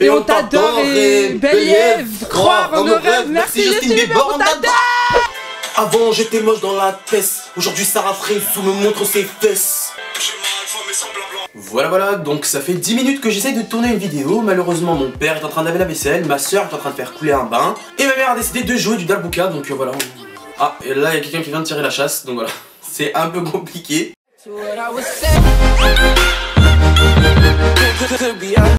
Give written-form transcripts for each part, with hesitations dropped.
Et on t'adore et Belle croire en nos rêves. Merci Justine Bieber, on t'adore. Avant j'étais moche dans la tête, aujourd'hui Sarah Frézou me montre ses fesses. Voilà, donc ça fait 10 minutes que j'essaye de tourner une vidéo. Malheureusement mon père est en train de laver la vaisselle, ma soeur est en train de faire couler un bain, et ma mère a décidé de jouer du Darbuka, donc voilà. Ah, et là il y a quelqu'un qui vient de tirer la chasse, donc voilà. C'est un peu compliqué.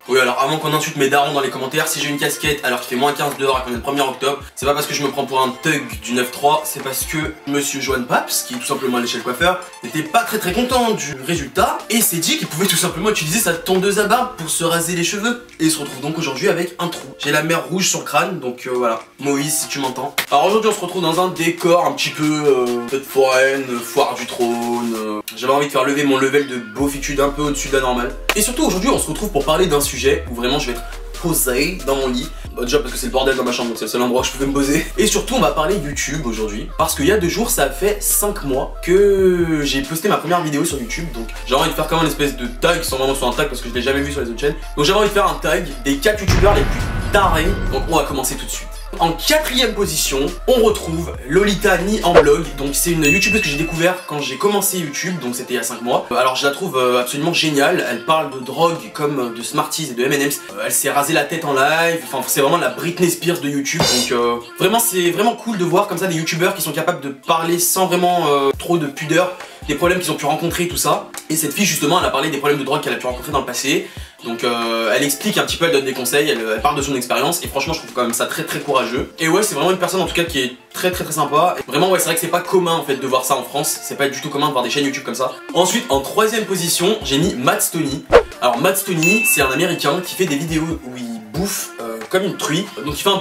Oui, alors avant qu'on insulte mes darons dans les commentaires, si j'ai une casquette alors qu'il fait moins 15 dehors et qu'on est le 1er octobre, c'est pas parce que je me prends pour un thug du 9-3, c'est parce que monsieur Johan Paps, qui est tout simplement allé chez le coiffeur, n'était pas très content du résultat et s'est dit qu'il pouvait tout simplement utiliser sa tondeuse à barbe pour se raser les cheveux. Et il se retrouve donc aujourd'hui avec un trou. J'ai la mer rouge sur le crâne, donc voilà. Moïse, si tu m'entends. Alors aujourd'hui on se retrouve dans un décor un petit peu fête foraine, foire du trône. J'avais envie de faire lever mon level de beaufitude un peu au-dessus de la normale. Et surtout aujourd'hui on se retrouve pour parler d'un sujet où vraiment je vais être posé dans mon lit. Déjà parce que c'est le bordel dans ma chambre, donc c'est le seul endroit où je pouvais me poser. Et surtout on va parler YouTube aujourd'hui, parce qu'il y a 2 jours ça fait 5 mois que j'ai posté ma première vidéo sur YouTube. Donc j'ai envie de faire comme une espèce de tag, sans vraiment sur un tag parce que je l'ai jamais vu sur les autres chaînes. Donc j'avais envie de faire un tag des 4 youtubeurs les plus tarés. Donc on va commencer tout de suite. En 4ème position, on retrouve Lolita Ni en blog. Donc c'est une youtubeuse que j'ai découvert quand j'ai commencé YouTube, donc c'était il y a 5 mois. Alors je la trouve absolument géniale. Elle parle de drogue comme de Smarties et de M&M's. Elle s'est rasé la tête en live. Enfin c'est vraiment la Britney Spears de YouTube. Donc vraiment c'est vraiment cool de voir comme ça des youtubeurs qui sont capables de parler sans vraiment trop de pudeur des problèmes qu'ils ont pu rencontrer, tout ça. Et cette fille justement elle a parlé des problèmes de drogue qu'elle a pu rencontrer dans le passé. Donc elle explique un petit peu, elle donne des conseils, elle parle de son expérience. Et franchement je trouve quand même ça très courageux. Et ouais c'est vraiment une personne en tout cas qui est très sympa. Et vraiment ouais c'est vrai que c'est pas commun en fait de voir ça en France. C'est pas du tout commun de voir des chaînes YouTube comme ça. Ensuite en 3ème position j'ai mis Matt Stoney. Alors Matt Stoney c'est un américain qui fait des vidéos où il bouffe comme une truie. Donc il fait un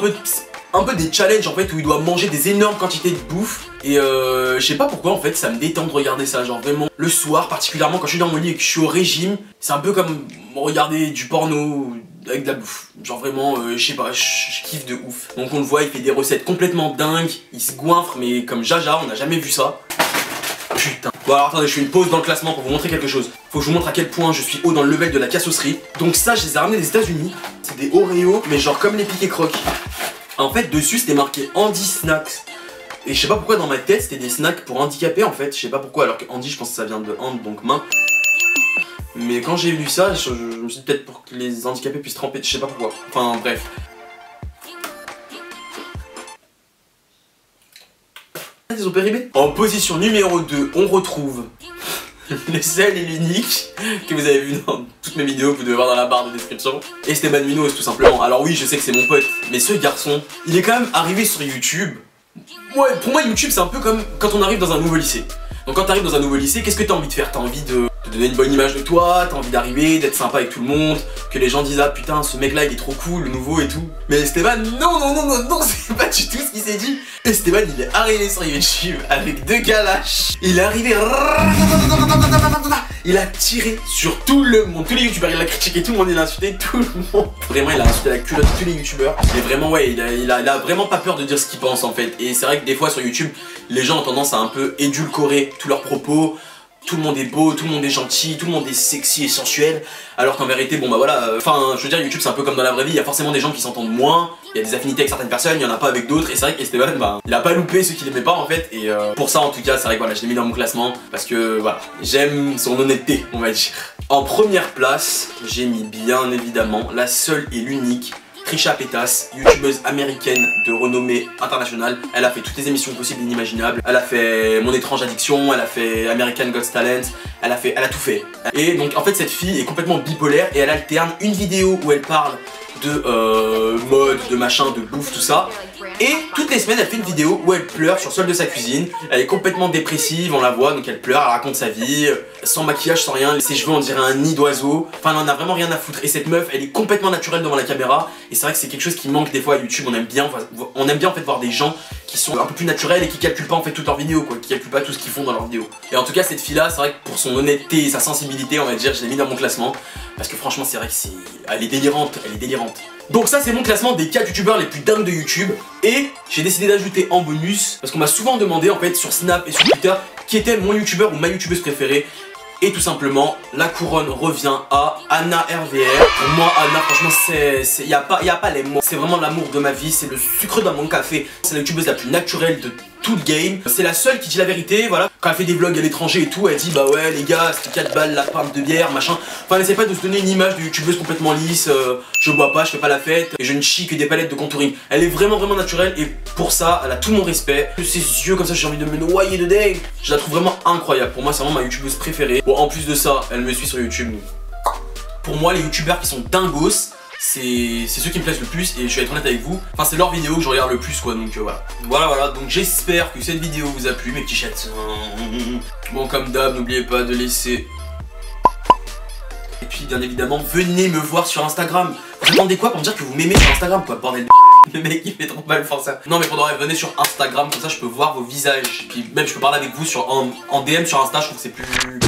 peu des challenges en fait où il doit manger des énormes quantités de bouffe. Et je sais pas pourquoi en fait ça me détend de regarder ça, genre vraiment le soir particulièrement quand je suis dans mon lit et que je suis au régime, c'est un peu comme regarder du porno avec de la bouffe. Genre vraiment je sais pas, je kiffe de ouf. Donc on le voit, il fait des recettes complètement dingues, il se goinfre mais comme Jaja, on n'a jamais vu ça. Putain. Bon alors attendez, je fais une pause dans le classement pour vous montrer quelque chose. Faut que je vous montre à quel point je suis haut dans le level de la cassosserie. Donc ça je les ai ramenés des États-Unis. C'est des Oreos mais genre comme les piquets crocs. En fait dessus c'était marqué Andy Snacks. Et je sais pas pourquoi dans ma tête c'était des snacks pour handicapés en fait, je sais pas pourquoi, alors que Andy je pense que ça vient de hand donc main. Mais quand j'ai lu ça, je me suis dit peut-être pour que les handicapés puissent tremper, je sais pas pourquoi. Enfin bref. Ils ont péribé. En position numéro 2, on retrouve le seul et l'unique que vous avez vu dans toutes mes vidéos, que vous devez voir dans la barre de description. Esteban Munoz tout simplement. Alors oui je sais que c'est mon pote, mais ce garçon, il est quand même arrivé sur YouTube. Ouais, pour moi YouTube c'est un peu comme quand on arrive dans un nouveau lycée. Donc quand t'arrives dans un nouveau lycée, qu'est-ce que t'as envie de faire? T'as envie de te donner une bonne image de toi, t'as envie d'arriver, d'être sympa avec tout le monde, que les gens disent ah putain ce mec là il est trop cool, le nouveau et tout. Mais Esteban, non, c'est pas du tout ce qu'il s'est dit. Esteban il est arrivé sur YouTube avec 2 calaches. Il est arrivé, il a tiré sur tout le monde, tous les youtubeurs, il a critiqué tout le monde, il a insulté tout le monde. Vraiment il a insulté la culotte de tous les youtubeurs. Mais vraiment ouais, il a vraiment pas peur de dire ce qu'il pense en fait. Et c'est vrai que des fois sur YouTube, les gens ont tendance à un peu édulcorer tous leurs propos. Tout le monde est beau, tout le monde est gentil, tout le monde est sexy et sensuel. Alors qu'en vérité, bon bah voilà, enfin je veux dire YouTube c'est un peu comme dans la vraie vie, il y a forcément des gens qui s'entendent moins, il y a des affinités avec certaines personnes, il y en a pas avec d'autres. Et c'est vrai qu'Esteban, bah, il a pas loupé ceux qui l'aimaient pas en fait. Et pour ça en tout cas, c'est vrai que voilà, je l'ai mis dans mon classement. Parce que voilà, j'aime son honnêteté, on va dire. En première place, j'ai mis bien évidemment la seule et l'unique Trisha Paytas, youtubeuse américaine de renommée internationale. Elle a fait toutes les émissions possibles et inimaginables. Elle a fait Mon étrange addiction, elle a fait American Got Talent, elle a tout fait. Et donc en fait cette fille est complètement bipolaire et elle alterne une vidéo où elle parle de mode, de machin, de bouffe, tout ça. Et toutes les semaines elle fait une vidéo où elle pleure sur le sol de sa cuisine. Elle est complètement dépressive, on la voit, donc elle pleure, elle raconte sa vie, sans maquillage, sans rien, ses cheveux on dirait un nid d'oiseau. Enfin elle en a vraiment rien à foutre. Et cette meuf elle est complètement naturelle devant la caméra. Et c'est vrai que c'est quelque chose qui manque des fois à YouTube. On aime bien en fait voir des gens qui sont un peu plus naturels et qui calculent pas en fait toutes leurs vidéos quoi, qui calculent pas tout ce qu'ils font dans leurs vidéos. Et en tout cas cette fille là, c'est vrai que pour son honnêteté et sa sensibilité on va dire, je l'ai mis dans mon classement. Parce que franchement c'est vrai que elle est délirante, elle est délirante. Donc ça c'est mon classement des 4 youtubeurs les plus dingues de YouTube. Et j'ai décidé d'ajouter en bonus, parce qu'on m'a souvent demandé en fait sur Snap et sur Twitter qui était mon youtubeur ou ma youtubeuse préférée. Et tout simplement, la couronne revient à Anna RVR. Pour moi, Anna, franchement, y a pas les mots. C'est vraiment l'amour de ma vie, c'est le sucre dans mon café. C'est la youtubeuse la plus naturelle de tout le game. C'est la seule qui dit la vérité, voilà. Quand elle fait des vlogs à l'étranger et tout, elle dit bah ouais les gars, c'était 4 balles la pinte de bière, machin. Enfin, elle essaie pas de se donner une image de youtubeuse complètement lisse, je bois pas, je fais pas la fête, et je ne chie que des palettes de contouring. Elle est vraiment naturelle, et pour ça, elle a tout mon respect. Ses yeux comme ça, j'ai envie de me noyer dedans. Je la trouve vraiment incroyable. Pour moi, c'est vraiment ma youtubeuse préférée. Bon, en plus de ça, elle me suit sur YouTube. Pour moi, les youtubeurs qui sont dingos, c'est ceux qui me plaisent le plus, et je vais être honnête avec vous, enfin c'est leur vidéo que je regarde le plus quoi, donc voilà, donc j'espère que cette vidéo vous a plu mes petits chats. Bon, comme d'hab, n'oubliez pas de laisser, et puis bien évidemment venez me voir sur Instagram. Vous attendez quoi pour me dire que vous m'aimez sur Instagram quoi, bordel de le mec il fait trop mal faire ça. Non mais pour de vrai, venez sur Instagram, comme ça je peux voir vos visages, puis même je peux parler avec vous en DM sur Insta, je trouve que c'est plus